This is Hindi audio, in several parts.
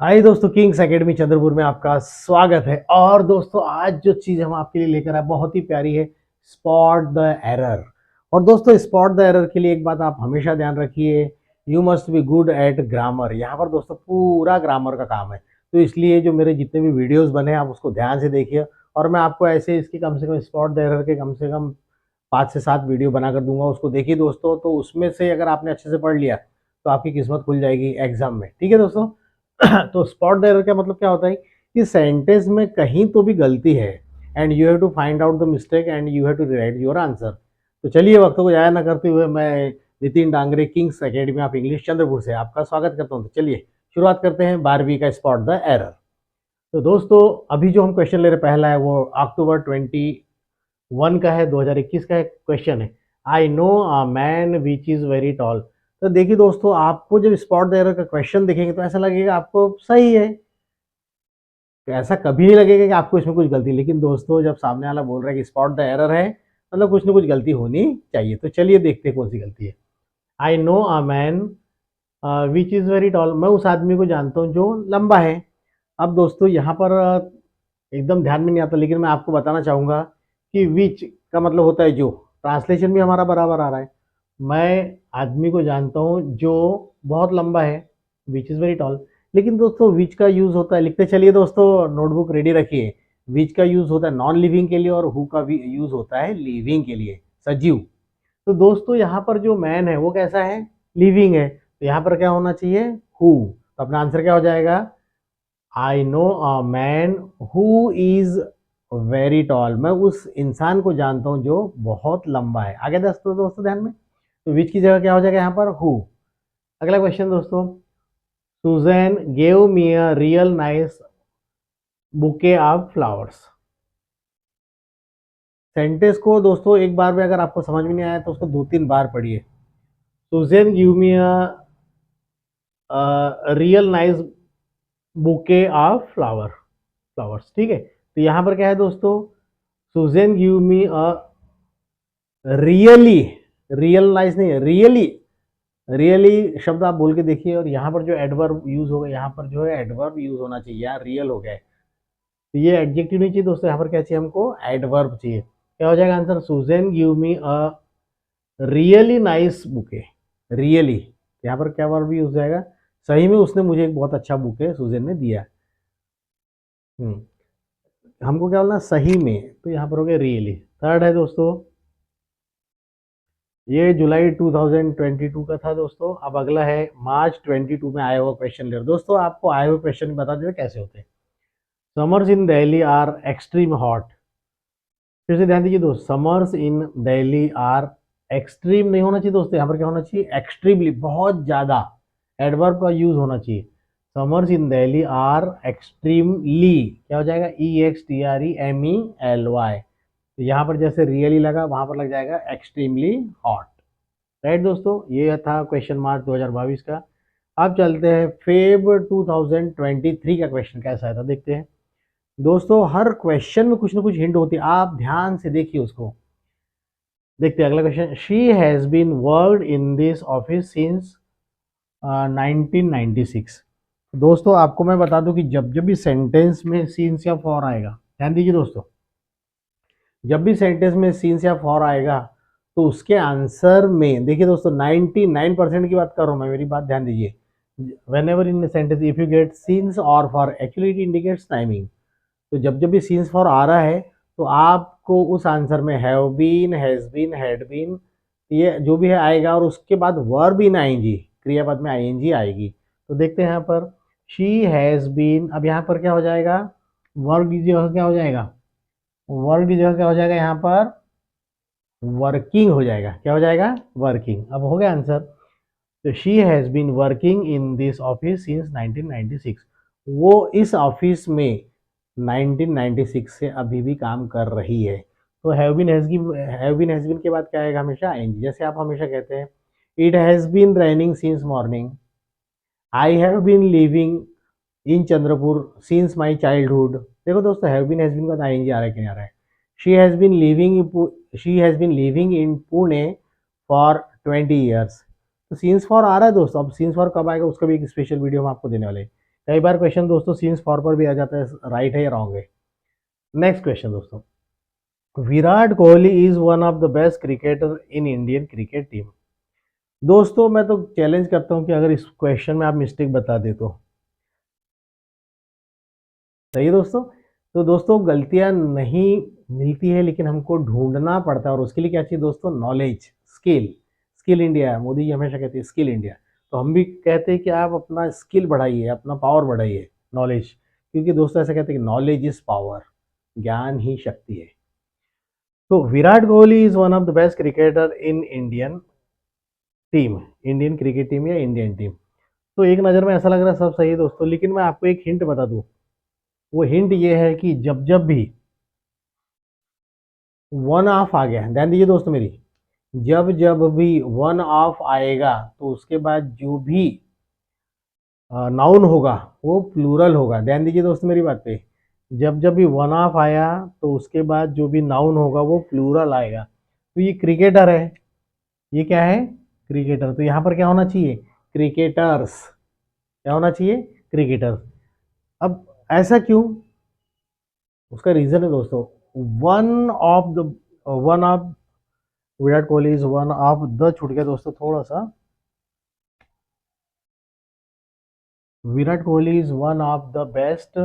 हाय दोस्तों, किंग्स एकेडमी चंद्रपुर में आपका स्वागत है। और दोस्तों, आज जो चीज़ हम आपके लिए लेकर आए बहुत ही प्यारी है, स्पॉट द एरर। और दोस्तों, स्पॉट द एरर के लिए एक बात आप हमेशा ध्यान रखिए, you must be good at grammar. यहाँ पर दोस्तों पूरा ग्रामर का काम है, तो इसलिए जो मेरे जितने भी वीडियोस बने आप उसको ध्यान से देखिए। और मैं आपको ऐसे इसकी कम से कम स्पॉट द एरर के कम से कम 5 से 7 वीडियो बनाकर दूंगा, उसको देखिए दोस्तों। तो उसमें से अगर आपने अच्छे से पढ़ लिया तो आपकी किस्मत खुल जाएगी एग्जाम में। ठीक है दोस्तों। तो स्पॉट एरर का मतलब क्या होता है कि सेंटेंस में कहीं तो भी गलती है and you have to find out the mistake and you have to write your answer. तो चलिए, वक्तों को जाया ना करते हुए मैं Nitin Dangre, Kings Academy of English Chandrapur से आपका स्वागत करता हूँ। तो चलिए शुरुआत करते हैं 12वीं का स्पॉट द एरर। तो दोस्तों, अभी जो हम क्वेश्चन ले रहे पहला है वो अक्टूबर 21 का है, 2021 का क्वेश्चन है। I know a man which is very tall. तो देखिए दोस्तों, आपको जब स्पॉट द एरर का क्वेश्चन देखेंगे तो ऐसा लगेगा आपको सही है, तो ऐसा कभी नहीं लगेगा कि आपको इसमें कुछ गलती। लेकिन दोस्तों, जब सामने वाला बोल रहा है कि स्पॉट द एरर है, मतलब कुछ ना कुछ गलती होनी चाहिए। तो चलिए देखते हैं कौन सी गलती है। I know a man which is very tall. मैं उस आदमी को जानता हूँ जो लंबा है। अब दोस्तों यहाँ पर एकदम ध्यान में नहीं आता, लेकिन मैं आपको बताना चाहूँगा कि विच का मतलब होता है जो। ट्रांसलेशन भी हमारा बराबर आ रहा है। मैं आदमी को जानता हूँ जो बहुत लंबा है, विच इज़ वेरी टॉल। लेकिन दोस्तों, विच का यूज़ होता है, लिखते चलिए दोस्तों, नोटबुक रेडी रखिए। विच का यूज़ होता है नॉन लिविंग के लिए और हु का भी यूज़ होता है लिविंग के लिए, सजीव। तो दोस्तों, यहाँ पर जो मैन है वो कैसा है, लिविंग है। तो यहाँ पर क्या होना चाहिए, हु। तो अपना आंसर क्या हो जाएगा, I know a man who is very tall. मैं उस इंसान को जानता हूँ जो बहुत लंबा है। आगे दोस्तों ध्यान में, तो विच की जगह क्या हो जाएगा यहाँ पर, हु। अगला क्वेश्चन दोस्तों, Susan gave me a real nice bouquet of flowers. Sentence को दोस्तों एक बार में अगर आपको समझ में नहीं आया तो उसको 2-3 बार पढ़िए। Susan give me a real nice bouquet of flowers. ठीक है, तो यहाँ पर क्या है दोस्तों, Susan give me a really, real nice नहीं है, रियली। रियली शब्द आप बोल के देखिए, और यहाँ पर जो एडवर्ब यूज होगा, यहाँ पर जो है एडवर्ब यूज होना चाहिए। यहाँ रियल हो गया है, तो ये एडजेक्टिव नहीं चाहिए दोस्तों, यहाँ पर क्या चाहिए हमको, एडवर्ब चाहिए। क्या हो जाएगा answer, Susan give me a really nice bouquet. Really, यहाँ पर क्या वर्ब यूज हो जाएगा, सही में उसने मुझे एक बहुत अच्छा बुके सुजैन ने दिया। हमको क्या बोलना, सही में, तो यहाँ पर हो गया रियली। थर्ड है दोस्तों, ये जुलाई 2022 का था दोस्तों। अब अगला है मार्च 22 में आया हुआ क्वेश्चन लेकर। दोस्तों, आपको आए हुए क्वेश्चन बता देते कैसे होते हैं। Summers in Delhi are extreme hot. फिर से ध्यान दीजिए दोस्त, summers in Delhi are extreme नहीं होना चाहिए दोस्तों, यहाँ पर क्या होना चाहिए, एक्सट्रीमली, बहुत ज्यादा। एडवर्ब का यूज होना चाहिए। Summers in Delhi are extremely, क्या हो जाएगा, EXTREMELY। तो यहाँ पर जैसे रियली लगा, वहां पर लग जाएगा एक्सट्रीमली हॉट। राइट दोस्तों, ये था क्वेश्चन मार्च 2022 का। अब चलते हैं फेब 2023 का क्वेश्चन कैसा है, तो देखते हैं दोस्तों। हर क्वेश्चन में कुछ ना कुछ हिंट होती है, आप ध्यान से देखिए उसको। देखते हैं अगला question, she has been worked in this office since 1996। दोस्तों, आपको मैं बता दूं कि जब जब भी सेंटेंस में सीन्स या फॉर आएगा, ध्यान दीजिए दोस्तों, जब भी सेंटेंस में सीन्स या फॉर आएगा तो उसके आंसर में देखिए दोस्तों, 99% की बात कर रहा हूँ मैं, मेरी बात ध्यान दीजिए। Whenever in sentence if you get since और for, actually it indicates timing. तो जब जब भी सीन्स फॉर आ रहा है तो आपको उस आंसर में have been, has been, had been, ये जो भी है आएगा, और उसके बाद वर्ब इन आईएनजी, क्रियापद में आईएनजी आएगी। तो देखते हैं यहाँ पर, शी हैज बीन। अब यहाँ पर क्या हो जाएगा, वर्ब की जगह क्या हो जाएगा, वर्ब की जगह क्या हो जाएगा, यहाँ पर वर्किंग हो जाएगा। क्या हो जाएगा, वर्किंग। अब हो गया आंसर। तो she has been working in this office since 1996। वो इस ऑफिस में 1996 से अभी भी काम कर रही है। तो हैव बीन हैज बीन के बाद क्या आएगा, हमेशा आएंगे, जैसे आप हमेशा कहते हैं, it has been raining since morning. I have been living in Chandrapur since my childhood. देखो दोस्तों, हैव बीन हैज बीन का तो आईएनजी आ रहा है कि नहीं आ रहा है। She has been living, she has been living in Pune for 20 years. तो सीन्स फॉर आ रहा है दोस्तों। अब सीन्स फॉर कब आएगा उसका भी एक स्पेशल वीडियो हम आपको देने वाले हैं। कई बार क्वेश्चन दोस्तों सीन्स फॉर पर भी आ जाता है, राइट है या रॉन्ग है। नेक्स्ट क्वेश्चन दोस्तों, Virat Kohli is one of the best cricketer in Indian cricket team. दोस्तों मैं तो चैलेंज करता हूं कि अगर इस क्वेश्चन में आप मिस्टेक बता दे तो सही है दोस्तों। तो दोस्तों गलतियां नहीं मिलती है, लेकिन हमको ढूंढना पड़ता है, और उसके लिए क्या चाहिए दोस्तों, knowledge, skill. Skill India, Modi ji हमेशा कहते हैं स्किल इंडिया, तो हम भी कहते हैं कि आप अपना स्किल बढ़ाइए, अपना पावर बढ़ाइए, नॉलेज, क्योंकि दोस्तों ऐसा कहते हैं कि नॉलेज इज पावर, ज्ञान ही शक्ति है। तो Virat Kohli is one of the best cricketer in Indian team, Indian cricket team या इंडियन टीम। तो एक नज़र में ऐसा लग रहा है सब सही है दोस्तों, लेकिन मैं आपको एक हिंट बता दूं। वो हिंट ये है कि जब जब भी वन ऑफ आ गया, ध्यान दीजिए दोस्तों मेरी, जब जब भी वन ऑफ आएगा तो उसके बाद जो भी नाउन होगा वो प्लूरल होगा। ध्यान दीजिए दोस्तों मेरी बात पे, जब जब भी वन ऑफ आया तो उसके बाद जो भी नाउन होगा वो प्लूरल आएगा। तो ये क्रिकेटर है, ये क्या है, क्रिकेटर। तो यहाँ पर क्या होना चाहिए, क्रिकेटर्स, क्या होना चाहिए, क्रिकेटर्स। अब ऐसा क्यों, उसका रीजन है दोस्तों, one of Virat Kohli is one of the, छूट गया दोस्तों थोड़ा सा, Virat Kohli is one of the best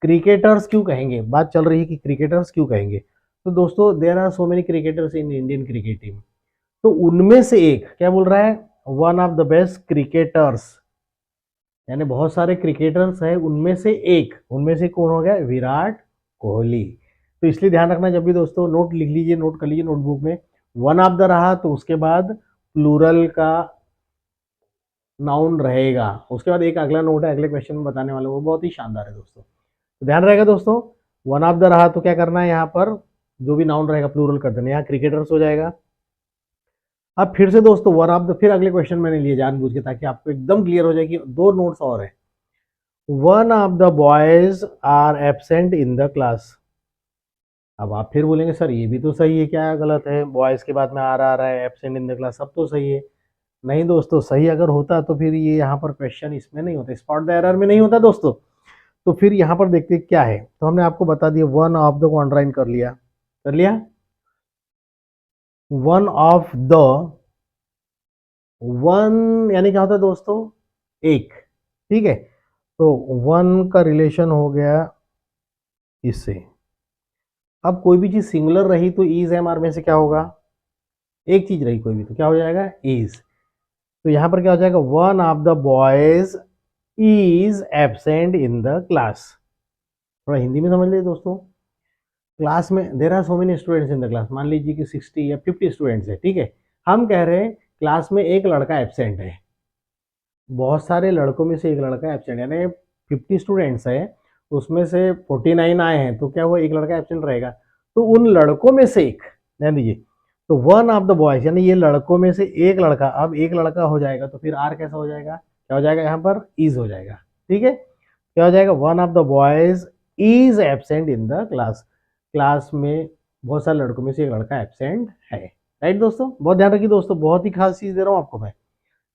cricketers क्यों कहेंगे, बात चल रही है कि क्रिकेटर्स क्यों कहेंगे। तो दोस्तों there are so many cricketers in Indian cricket team, तो उनमें से एक, क्या बोल रहा है, one of the best cricketers, यानी बहुत सारे क्रिकेटर्स हैं, उनमें से एक, उनमें से कौन हो गया, विराट कोहली। तो इसलिए ध्यान रखना, जब भी दोस्तों नोट लिख लीजिए, नोट कर लीजिए नोटबुक में, वन ऑफ द रहा तो उसके बाद प्लूरल का नाउन रहेगा। उसके बाद एक अगला नोट है, अगले क्वेश्चन में बताने वाला, वो बहुत ही शानदार है दोस्तों, तो ध्यान रहेगा दोस्तों। वन ऑफ द रहा तो क्या करना है, यहाँ पर जो भी नाउन रहेगा प्लूरल कर देना, यहाँ क्रिकेटर्स हो जाएगा। अब फिर से दोस्तों वन ऑफ द, फिर अगले क्वेश्चन मैंने लिए जानबूझ के, ताकि आपको एकदम क्लियर हो जाए कि दो नोट्स और है। One of the boys are absent in the class. अब आप फिर बोलेंगे सर ये भी तो सही है, क्या गलत है, बॉयज के बाद में आर आ रहा है, एबसेंट इन द क्लास, सब तो सही है। नहीं दोस्तों, सही अगर होता तो फिर ये यहाँ पर क्वेश्चन इसमें नहीं होता, स्पॉट द एरर में नहीं होता दोस्तों। तो फिर यहाँ पर देखते क्या है, तो हमने आपको बता दिया, वन ऑफ द को अंडरलाइन कर लिया, कर लिया, वन ऑफ द, वन यानी क्या होता है दोस्तों, एक, ठीक है। तो वन का रिलेशन हो गया इससे। अब कोई भी चीज सिंगुलर रही तो इज एम आर में से क्या होगा, एक चीज रही कोई भी तो क्या हो जाएगा, इज। तो यहां पर क्या हो जाएगा, one of the boys is absent in the class. थोड़ा हिंदी में समझ लीजिए दोस्तों, क्लास में there are so many students in the class, मान लीजिए कि 60 या 50 स्टूडेंट्स है, ठीक है। हम कह रहे हैं क्लास में एक लड़का एबसेंट है, बहुत सारे लड़कों में से एक लड़का एबसेंट, यानी 50 स्टूडेंट्स है, उसमें से 49 आए हैं, तो क्या वो एक लड़का एबसेंट रहेगा। तो उन लड़कों में से एक, ध्यान दीजिए, तो वन ऑफ द बॉयज, यानी ये लड़कों में से एक लड़का, अब एक लड़का हो जाएगा तो फिर आर कैसा हो जाएगा, क्या हो जाएगा, यहाँ पर इज हो जाएगा, ठीक है। क्या हो जाएगा, one of the boys is absent in the class, class में बहुत सारे लड़कों में से एक लड़का एबसेंट है, राइट दोस्तों। बहुत ध्यान रखिए दोस्तों, बहुत ही खास चीज दे रहा हूँ आपको मैं।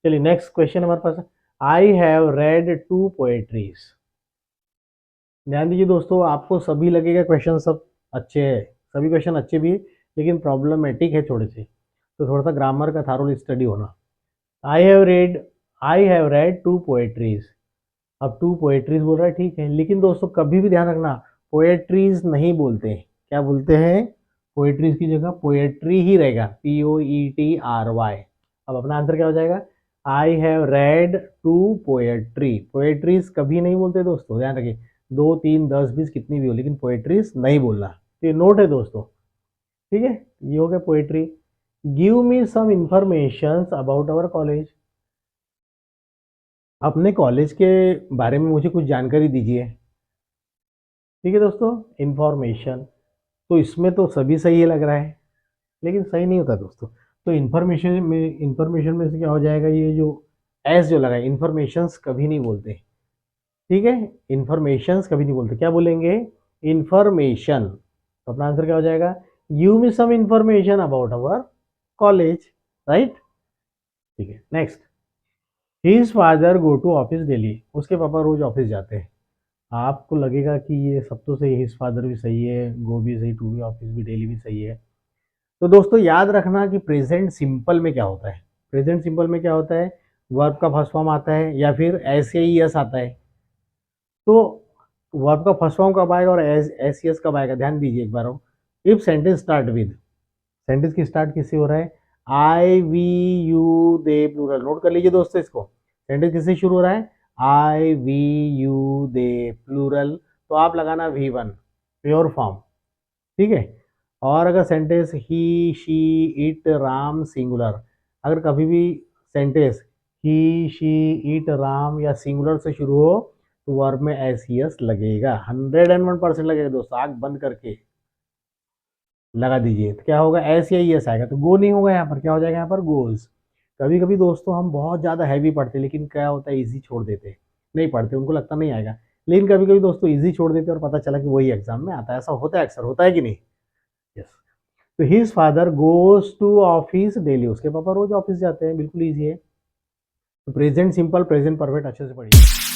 चलिए नेक्स्ट क्वेश्चन हमारे पास, I have read two poetries. ध्यान दीजिए दोस्तों, आपको सभी लगेगा क्वेश्चन सब अच्छे हैं, सभी क्वेश्चन अच्छे भी है, लेकिन प्रॉब्लमेटिक है थोड़े से, तो थोड़ा सा ग्रामर का थारोली स्टडी होना। I have read, I have read two poetries, अब टू पोएट्रीज बोल रहा है, ठीक है, लेकिन दोस्तों कभी भी ध्यान रखना, पोएट्रीज नहीं बोलते, क्या बोलते हैं, पोएट्रीज की जगह पोएट्री ही रहेगा, POETRY। अब अपना आंसर क्या हो जाएगा, I have read two poetry. Poetries कभी नहीं बोलते दोस्तों, ध्यान रखिए, 2 3 10 20 कितनी भी हो, लेकिन पोएट्रीज नहीं बोलना। तो ये नोट है दोस्तों, ठीक है, ये हो गया poetry. Give me some information about our college. अपने कॉलेज के बारे में मुझे कुछ जानकारी दीजिए, ठीक है दोस्तों, इंफॉर्मेशन। तो इसमें तो सभी सही है लग रहा है, लेकिन सही नहीं होता दोस्तों। तो इंफॉर्मेशन में से क्या हो जाएगा, ये जो एस जो लगा है, इंफॉर्मेशंस कभी नहीं बोलते, ठीक है, इंफॉर्मेशंस कभी नहीं बोलते, क्या बोलेंगे, इंफॉर्मेशन। तो अपना आंसर क्या हो जाएगा, give me some information about our college, right, ठीक है। Next, his father go to office daily, उसके पापा रोज ऑफिस जाते हैं। आपको लगेगा कि ये सब तो सही है, हिज फादर भी सही है, गो भी सही, टू भी, ऑफिस भी, डेली भी सही है। तो दोस्तों याद रखना कि प्रेजेंट सिंपल में क्या होता है। प्रेजेंट सिंपल में क्या होता है, वर्ब का फर्स्ट फॉर्म आता है या फिर एस ए एस आता है। तो वर्ब का फर्स्ट फॉर्म कब आएगा और एस एस एस कब आएगा, ध्यान दीजिए एक बार। If sentence start with, sentence की स्टार्ट किससे हो रहा है, I we you they plural, note कर लीजिए दोस्तों इसको। सेंटेंस किससे शुरू हो रहा है, I we you they plural, तो आप लगाना V1 प्योर फॉर्म, ठीक है। और अगर sentence he she it Ram singular, अगर कभी भी sentence he she it Ram या सिंगुलर से शुरू हो तो वर्ब में एस ई एस लगेगा, 101% लगेगा दोस्तों। आंख बंद करके लगा दीजिए तो क्या होगा, एस या ई एस आएगा, तो गो नहीं होगा यहाँ पर, क्या हो जाएगा यहाँ पर, गोज। कभी कभी दोस्तों हम बहुत ज़्यादा हैवी पढ़ते हैं, लेकिन क्या होता है, इजी छोड़ देते हैं, नहीं पढ़ते, उनको लगता नहीं आएगा। लेकिन कभी कभी दोस्तों इजी छोड़ देते हैं और पता चला कि वही एग्जाम में आता है, ऐसा होता है, अक्सर होता है कि नहीं। यस। तो his father goes to office daily, उसके पापा रोज ऑफिस जाते हैं, बिल्कुल ईजी है। तो प्रेजेंट सिंपल, प्रेजेंट परफेक्ट अच्छे से पढ़िए।